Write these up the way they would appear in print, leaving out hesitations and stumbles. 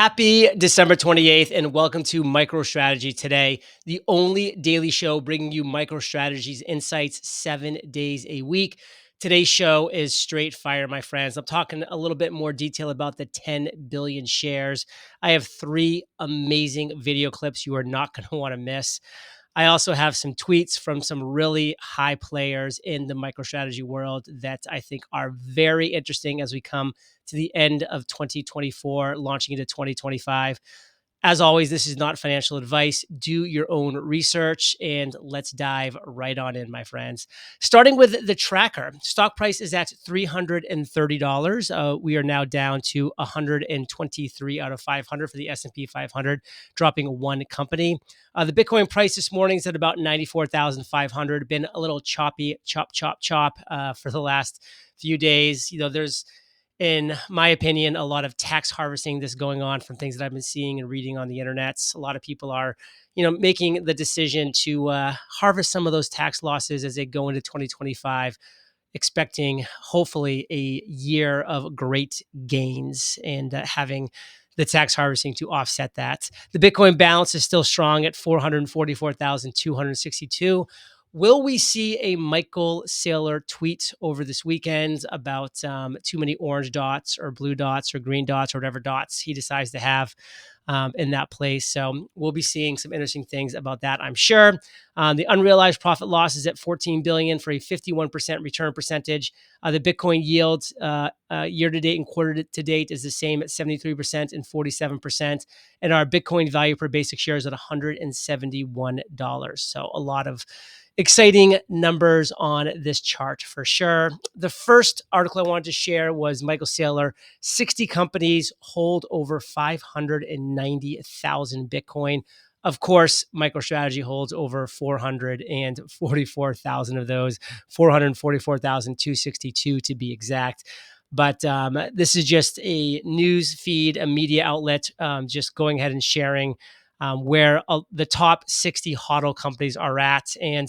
Happy December 28th, and welcome to MicroStrategy Today, the only daily show bringing you MicroStrategy's insights 7 days a week. Today's show is straight fire, my friends. I'm talking a little bit more detail about the 10 billion shares. I have three amazing video clips you are not going to want to miss. I also have some tweets from some really high players in the MicroStrategy world that I think are very interesting as we come to the end of 2024, launching into 2025. As always, this is not financial advice. Do your own research and let's dive right on in, my friends. Starting with the tracker, stock price is at $330. We are now down to 123 out of 500 for the S&P 500, dropping one company. The Bitcoin price this morning is at about 94,500. Been a little choppy, chop for the last few days. There's, in my opinion, a lot of tax harvesting that's going on from things that I've been seeing and reading on the internet. A lot of people are, making the decision to harvest some of those tax losses as they go into 2025, expecting hopefully a year of great gains and having the tax harvesting to offset that. The Bitcoin balance is still strong at 444,262. Will we see a Michael Saylor tweet over this weekend about too many orange dots or blue dots or green dots or whatever dots he decides to have in that place? So we'll be seeing some interesting things about that, I'm sure. The unrealized profit loss is at 14 billion for a 51% return percentage. The Bitcoin yield year to date and quarter to date is the same at 73% and 47%. And our Bitcoin value per basic share is at $171. So a lot of exciting numbers on this chart for sure. The first article I wanted to share was Michael Saylor. 60 companies hold over 590,000 Bitcoin. Of course, MicroStrategy holds over 444,000 of those, 444,262 to be exact. But this is just a news feed, a media outlet, just going ahead and sharing where the top 60 HODL companies are at. And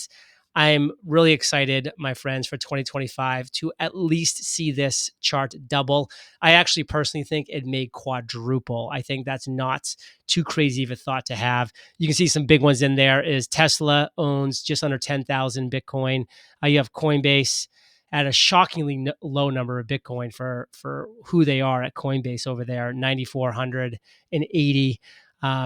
I'm really excited, my friends, for 2025 to at least see this chart double. I actually personally think it may quadruple. I think that's not too crazy of a thought to have. You can see some big ones in there. Is Tesla owns just under 10,000 Bitcoin. You have Coinbase at a shockingly low number of Bitcoin for who they are at Coinbase over there, 9,480.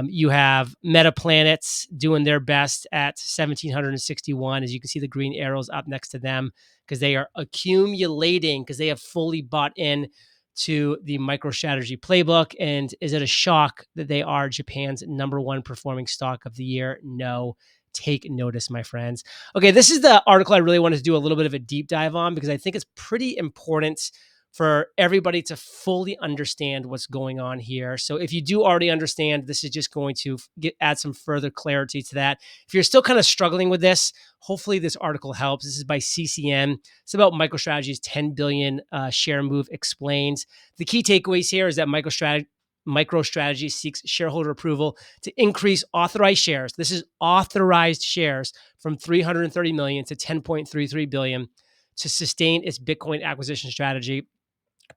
You have Meta Planets doing their best at 1,761. As you can see, the green arrows up next to them because they are accumulating, because they have fully bought in to the MicroStrategy playbook. And is it a shock that they are Japan's #1 performing stock of the year? No. Take notice, my friends. Okay, this is the article I really wanted to do a little bit of a deep dive on because I think it's pretty important for everybody to fully understand what's going on here. So if you do already understand, this is just going to add some further clarity to that. If you're still kind of struggling with this, hopefully this article helps. This is by CCN. It's about MicroStrategy's 10 billion share move explained. The key takeaways here is that MicroStrategy seeks shareholder approval to increase authorized shares. This is authorized shares from 330 million to 10.33 billion to sustain its Bitcoin acquisition strategy.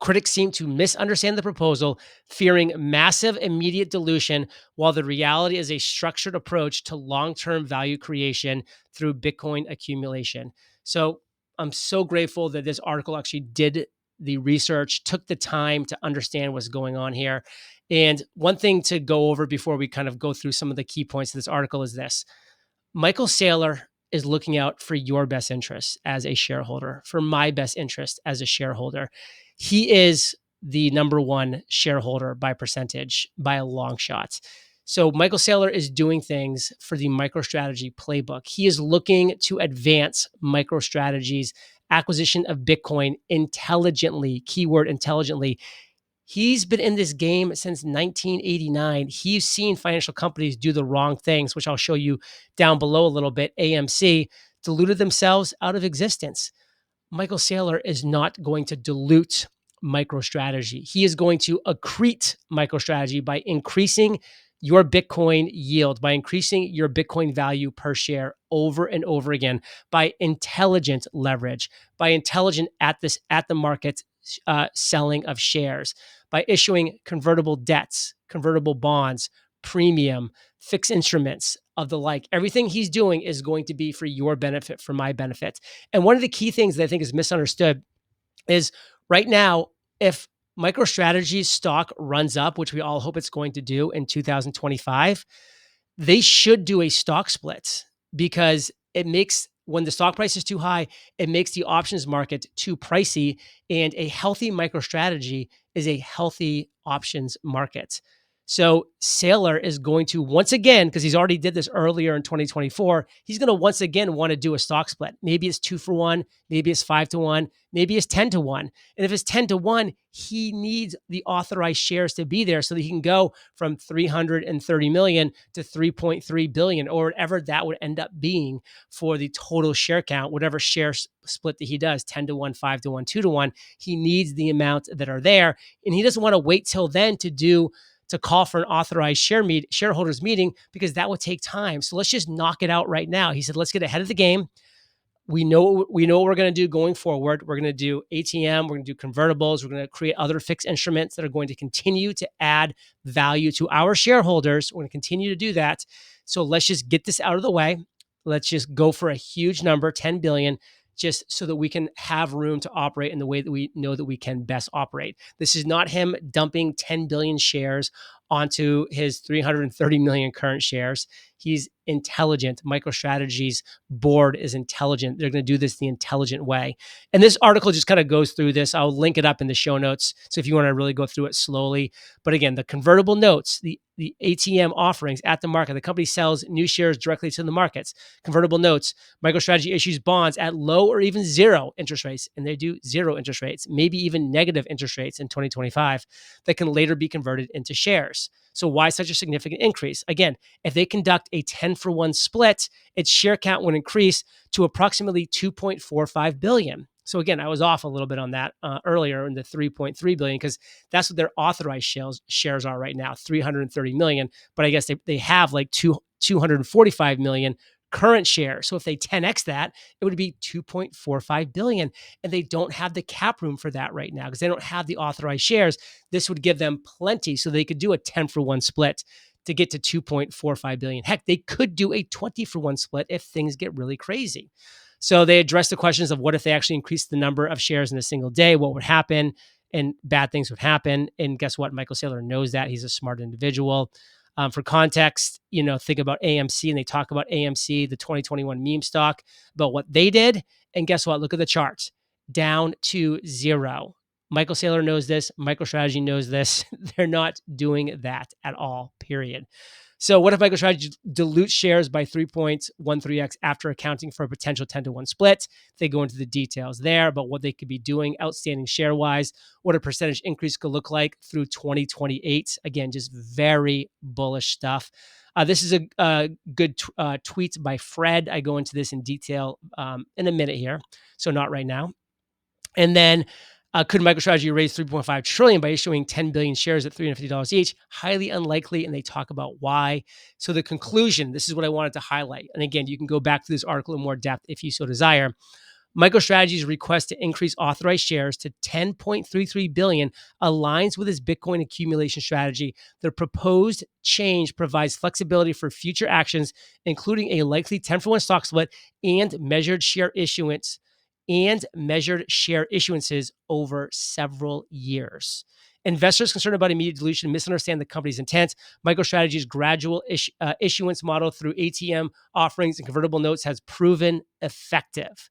Critics seem to misunderstand the proposal, fearing massive immediate dilution, while the reality is a structured approach to long-term value creation through Bitcoin accumulation. So I'm so grateful that this article actually did the research, took the time to understand what's going on here. And one thing to go over before we kind of go through some of the key points of this article is this. Michael Saylor is looking out for your best interests as a shareholder, for my best interest as a shareholder. He is the #1 shareholder by percentage by a long shot. So Michael Saylor is doing things for the MicroStrategy playbook. He is looking to advance MicroStrategy's acquisition of Bitcoin intelligently, keyword intelligently. He's been in this game since 1989. He's seen financial companies do the wrong things, which I'll show you down below a little bit. AMC diluted themselves out of existence. Michael Saylor is not going to dilute MicroStrategy. He is going to accrete MicroStrategy by increasing your Bitcoin yield, by increasing your Bitcoin value per share over and over again, by intelligent leverage, by intelligent at the market selling of shares, by issuing convertible debts, convertible bonds, premium, fixed instruments of the like. Everything he's doing is going to be for your benefit, for my benefit. And one of the key things that I think is misunderstood is right now, if MicroStrategy stock runs up, which we all hope it's going to do in 2025, they should do a stock split because it makes, when the stock price is too high, it makes the options market too pricey. And a healthy MicroStrategy is a healthy options market. So Saylor is going to once again, because he's already did this earlier in 2024, he's going to once again want to do a stock split. Maybe it's 2-for-1, maybe it's 5-to-1, maybe it's 10-to-1. And if it's 10-to-1, he needs the authorized shares to be there so that he can go from 330 million to 3.3 billion, or whatever that would end up being for the total share count, whatever share split that he does, 10-to-1, 5-to-1, 2-to-1. He needs the amount that are there. And he doesn't want to wait till then to call for an authorized shareholders meeting, because that would take time. So let's just knock it out right now. He said, let's get ahead of the game. We know what we're going to do going forward. We're going to do ATM. We're going to do convertibles. We're going to create other fixed instruments that are going to continue to add value to our shareholders. We're going to continue to do that. So let's just get this out of the way. Let's just go for a huge number, 10 billion, just so that we can have room to operate in the way that we know that we can best operate. This is not him dumping 10 billion shares onto his 330 million current shares. He's intelligent. MicroStrategy's board is intelligent. They're going to do this the intelligent way. And this article just kind of goes through this. I'll link it up in the show notes. So if you want to really go through it slowly. But again, the convertible notes, the ATM offerings at the market, the company sells new shares directly to the markets. Convertible notes, MicroStrategy issues bonds at low or even zero interest rates. And they do zero interest rates, maybe even negative interest rates in 2025 that can later be converted into shares. So why such a significant increase? Again, if they conduct a 10-for-1 split, its share count would increase to approximately 2.45 billion. So again, I was off a little bit on that earlier in the 3.3 billion, because that's what their authorized shares are right now, 330 million. But I guess they have like 245 million current shares. So if they 10x that, it would be 2.45 billion. And they don't have the cap room for that right now because they don't have the authorized shares. This would give them plenty so they could do a 10-for-1 split to get to 2.45 billion. Heck, they could do a 20-for-1 split if things get really crazy. So they address the questions of what if they actually increase the number of shares in a single day, what would happen, and bad things would happen. And guess what? Michael Saylor knows that. He's a smart individual. For context, think about AMC, and they talk about AMC, the 2021 meme stock, about what they did. And guess what? Look at the charts, down to zero. Michael Saylor knows this. MicroStrategy knows this. They're not doing that at all, period. So what if MicroStrategy dilutes shares by 3.13x after accounting for a potential 10-to-1 split? They go into the details there about what they could be doing outstanding share-wise, what a percentage increase could look like through 2028. Again, just very bullish stuff. This is a good tweet by Fred. I go into this in detail in a minute here, so not right now. And then could MicroStrategy raise 3.5 trillion by issuing 10 billion shares at $350 each? Highly unlikely, and they talk about why. So the conclusion, this is what I wanted to highlight. And again, you can go back to this article in more depth if you so desire. MicroStrategy's request to increase authorized shares to 10.33 billion aligns with his Bitcoin accumulation strategy. The proposed change provides flexibility for future actions, including a likely 10-for-1 stock split and measured share issuances over several years. Investors concerned about immediate dilution misunderstand the company's intent. MicroStrategy's gradual issuance model through ATM offerings and convertible notes has proven effective.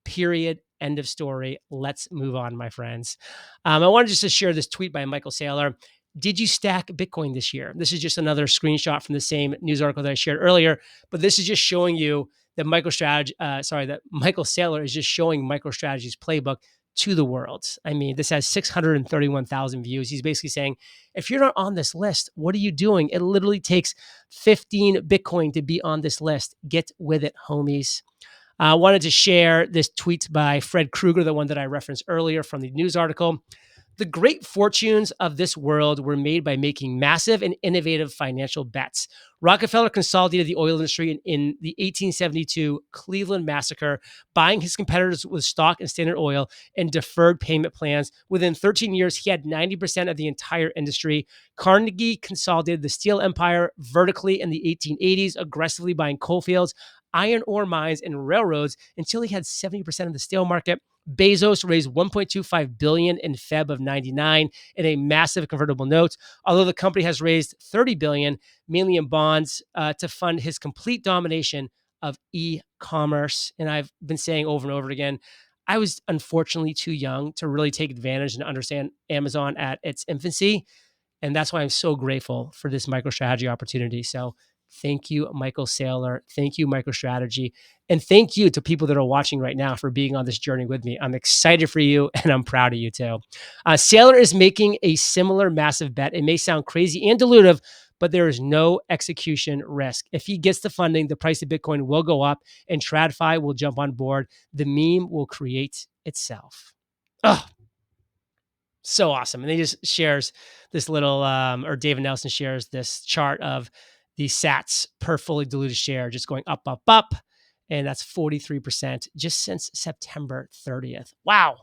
Period. End of story. Let's move on, my friends. I wanted just to share this tweet by Michael Saylor. Did you stack Bitcoin this year? This is just another screenshot from the same news article that I shared earlier, but this is just showing you that Michael Saylor is just showing MicroStrategy's playbook to the world. I mean, this has 631,000 views. He's basically saying, if you're not on this list, what are you doing? It literally takes 15 Bitcoin to be on this list. Get with it, homies. I wanted to share this tweet by Fred Krueger, the one that I referenced earlier from the news article. The great fortunes of this world were made by making massive and innovative financial bets. Rockefeller consolidated the oil industry in the 1872 Cleveland Massacre, buying his competitors with stock in Standard Oil and deferred payment plans. Within 13 years, he had 90% of the entire industry. Carnegie consolidated the steel empire vertically in the 1880s, aggressively buying coal fields, iron ore mines, and railroads until he had 70% of the steel market. Bezos raised 1.25 billion in Feb of 99 in a massive convertible note, although the company has raised 30 billion, mainly in bonds, to fund his complete domination of e-commerce. And I've been saying over and over again, I was unfortunately too young to really take advantage and understand Amazon at its infancy. And that's why I'm so grateful for this MicroStrategy opportunity. So thank you, Michael Saylor. Thank you, MicroStrategy. And thank you to people that are watching right now for being on this journey with me. I'm excited for you and I'm proud of you too. Saylor is making a similar massive bet. It may sound crazy and dilutive, but there is no execution risk. If he gets the funding, the price of Bitcoin will go up and TradFi will jump on board. The meme will create itself. Oh, so awesome. And he just shares this little, or David Nelson shares this chart of the sats per fully diluted share just going up, up, up. And that's 43% just since September 30th. Wow.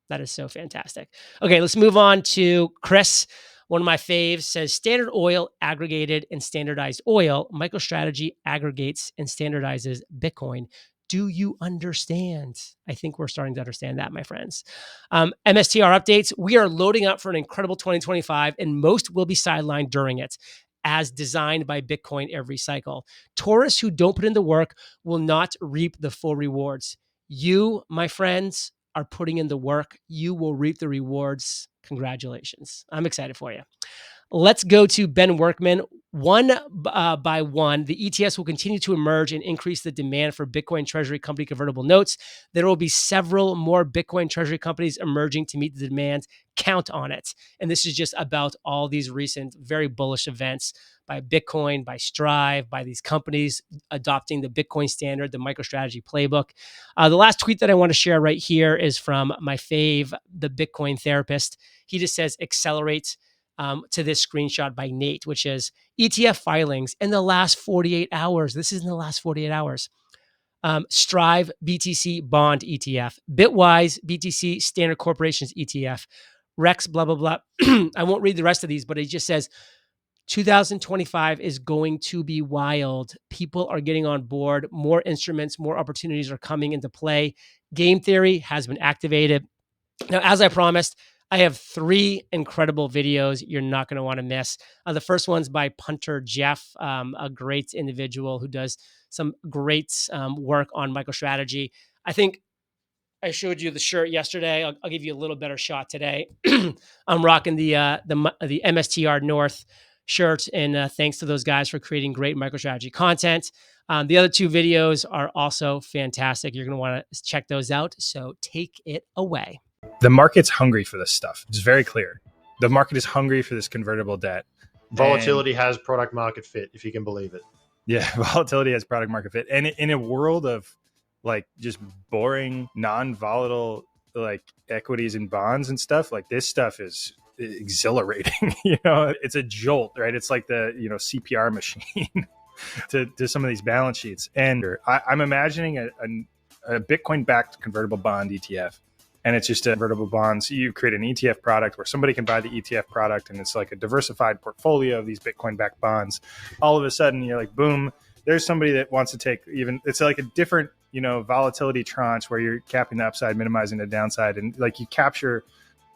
That is so fantastic. Okay, let's move on to Chris. One of my faves says Standard Oil aggregated and standardized oil. MicroStrategy aggregates and standardizes Bitcoin. Do you understand? I think we're starting to understand that, my friends. MSTR updates. We are loading up for an incredible 2025, and most will be sidelined during it, as designed by Bitcoin every cycle. Tourists who don't put in the work will not reap the full rewards. You, my friends, are putting in the work. You will reap the rewards. Congratulations. I'm excited for you. Let's go to Ben Workman. One by one, the ETFs will continue to emerge and increase the demand for Bitcoin Treasury Company convertible notes. There will be several more Bitcoin Treasury companies emerging to meet the demand. Count on it. And this is just about all these recent very bullish events by Bitcoin, by Strive, by these companies adopting the Bitcoin standard, the MicroStrategy playbook. The last tweet that I want to share right here is from my fave, the Bitcoin therapist. He just says, accelerate. To this screenshot by Nate, which is ETF filings in the last 48 hours. This is in the last 48 hours. Strive BTC Bond ETF, Bitwise BTC Standard Corporations ETF, Rex, blah, blah, blah. I won't read the rest of these, but it just says 2025 is going to be wild. People are getting on board. More instruments, more opportunities are coming into play. Game theory has been activated. Now, as I promised, I have 3 incredible videos you're not going to want to miss. The first one's by Punter Jeff, a great individual who does some great work on MicroStrategy. I think I showed you the shirt yesterday. I'll give you a little better shot today. I'm rocking the MSTR North shirt, and thanks to those guys for creating great MicroStrategy content. The other 2 videos are also fantastic. You're going to want to check those out. So take it away. The market's hungry for this stuff. It's very clear. The market is hungry for this convertible debt. Volatility has product market fit, if you can believe it. Yeah, volatility has product market fit. And in a world of like just boring, non-volatile like equities and bonds and stuff, like this stuff is exhilarating. It's a jolt, right? It's like the CPR machine to some of these balance sheets. And I'm imagining a Bitcoin-backed convertible bond ETF. And it's just a convertible bonds. You create an ETF product where somebody can buy the ETF product, and it's like a diversified portfolio of these Bitcoin-backed bonds. All of a sudden, you're like, boom, there's somebody that wants to take it's like a different, volatility tranche where you're capping the upside, minimizing the downside. And like you capture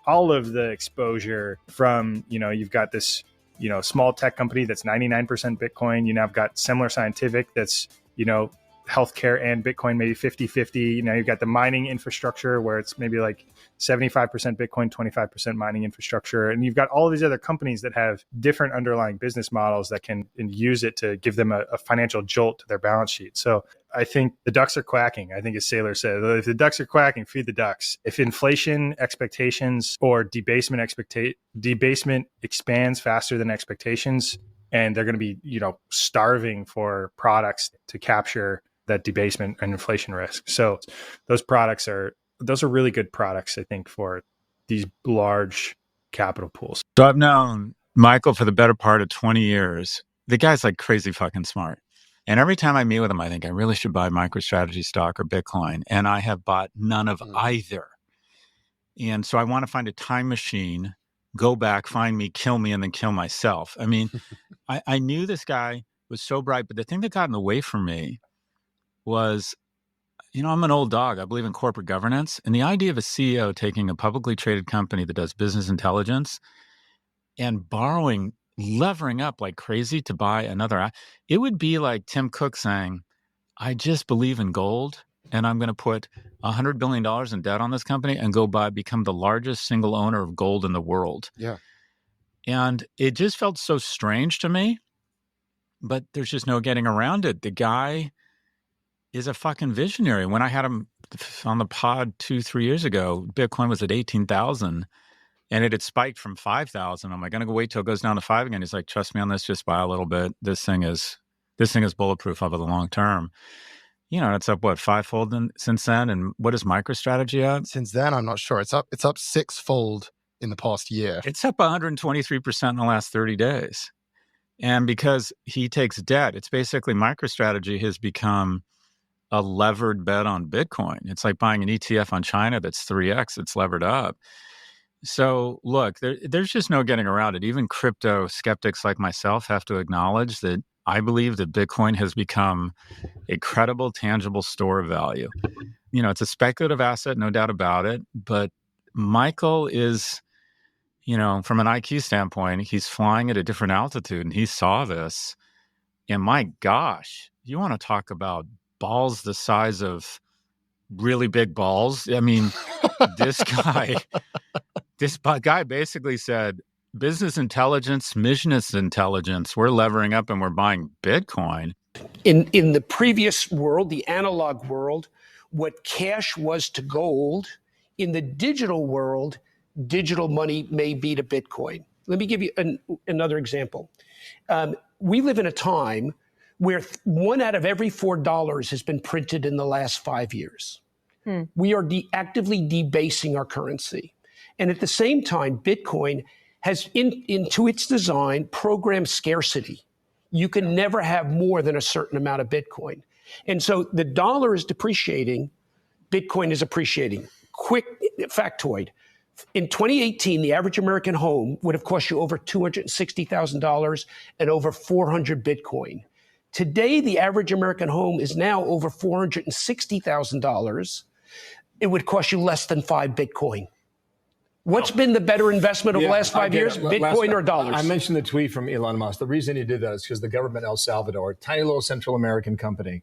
all of the exposure from, you've got this, small tech company that's 99% Bitcoin. You now have got Semler Scientific that's, healthcare and Bitcoin, maybe 50-50. You've got the mining infrastructure where it's maybe like 75% Bitcoin, 25% mining infrastructure. And you've got all these other companies that have different underlying business models that can use it to give them a financial jolt to their balance sheet. So I think the ducks are quacking. I think as Saylor said, if the ducks are quacking, feed the ducks. If inflation expectations or debasement expands faster than expectations, and they're going to be, starving for products to capture that debasement and inflation risk. So those are really good products, I think, for these large capital pools. So I've known Michael for the better part of 20 years. The guy's like crazy fucking smart. And every time I meet with him, I think I really should buy MicroStrategy stock or Bitcoin. And I have bought none of either. And so I want to find a time machine, go back, find me, kill me, and then kill myself. I mean, I knew this guy was so bright, but the thing that got in the way for me was, I'm an old dog. I believe in corporate governance. And the idea of a CEO taking a publicly traded company that does business intelligence and levering up like crazy to buy another, it would be like Tim Cook saying, I just believe in gold and I'm going to put $100 billion in debt on this company and become the largest single owner of gold in the world. Yeah. And it just felt so strange to me, but there's just no getting around it. The guy is a fucking visionary. When I had him on the pod 2-3 years ago, Bitcoin was at 18,000 and it had spiked from 5,000. I'm like, going to go wait till it goes down to 5 again. He's like, trust me on this, just buy a little bit. This thing is bulletproof over the long term. It's up what, fivefold since then. And what is MicroStrategy at? Since then, I'm not sure. It's up sixfold in the past year. It's up 123% in the last 30 days. And because he takes debt, it's basically MicroStrategy has become a levered bet on Bitcoin. It's like buying an ETF on China that's 3x, it's levered up. So look, there's just no getting around it. Even crypto skeptics like myself have to acknowledge that I believe that Bitcoin has become a credible, tangible store of value. It's a speculative asset, no doubt about it. But Michael is, from an IQ standpoint, he's flying at a different altitude and he saw this. And my gosh, you want to talk about balls the size of really big balls? I mean, this guy basically said, business intelligence, business intelligence, we're levering up and we're buying Bitcoin. In the previous world, the analog world, what cash was to gold, in the digital world, digital money may be to Bitcoin. Let me give you another example. We live in a time where 1 out of every $4 has been printed in the last 5 years. We are actively debasing our currency. And at the same time, Bitcoin has, into its design, programmed scarcity. You can never have more than a certain amount of Bitcoin. And so the dollar is depreciating, Bitcoin is appreciating. Quick factoid. In 2018, the average American home would have cost you over $260,000 and over 400 Bitcoin. Today, the average American home is now over $460,000. It would cost you less than 5 Bitcoin. What's been the better investment over the last 5 years, Bitcoin or dollars? I mentioned the tweet from Elon Musk. The reason he did that is because the government El Salvador, tiny little Central American country,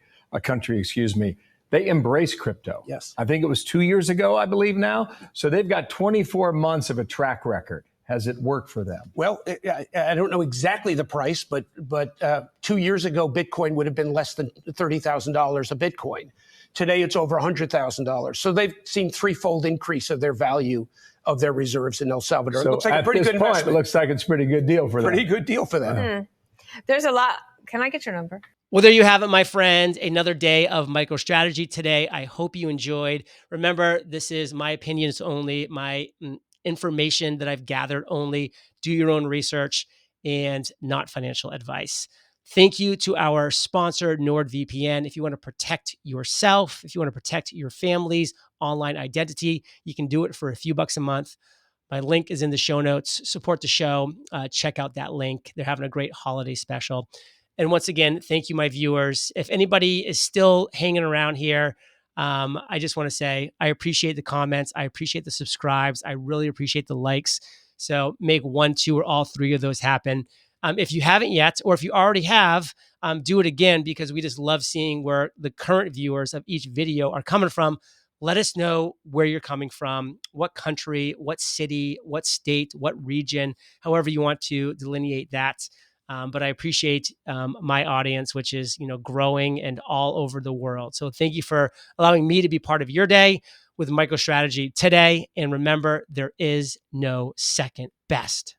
they embrace crypto. Yes. I think it was 2 years ago, I believe now. So they've got 24 months of a track record. Has it worked for them? Well, I don't know exactly the price, but 2 years ago, Bitcoin would have been less than $30,000 a Bitcoin. Today, it's over $100,000. So they've seen threefold increase of their value of their reserves in El Salvador. So it looks like a pretty good investment. It looks like it's a pretty good deal for them. Pretty good deal for them. There's a lot. Can I get your number? Well, there you have it, my friends. Another day of MicroStrategy Today. I hope you enjoyed. Remember, this is my opinions only, my information that I've gathered only. Do your own research and not financial advice. Thank you to our sponsor, NordVPN. If you want to protect yourself, if you want to protect your family's online identity, you can do it for a few bucks a month. My link is in the show notes. Support the show. Check out that link. They're having a great holiday special. And once again, thank you, my viewers. If anybody is still hanging around here, I just want to say I appreciate the comments. I appreciate the subscribes. I really appreciate the likes. So make 1, 2, or all 3 of those happen. If you haven't yet, or if you already have, do it again, because we just love seeing where the current viewers of each video are coming from. Let us know where you're coming from, what country, what city, what state, what region, however you want to delineate that. But I appreciate my audience, which is growing and all over the world. So thank you for allowing me to be part of your day with MicroStrategy Today. And remember, there is no second best.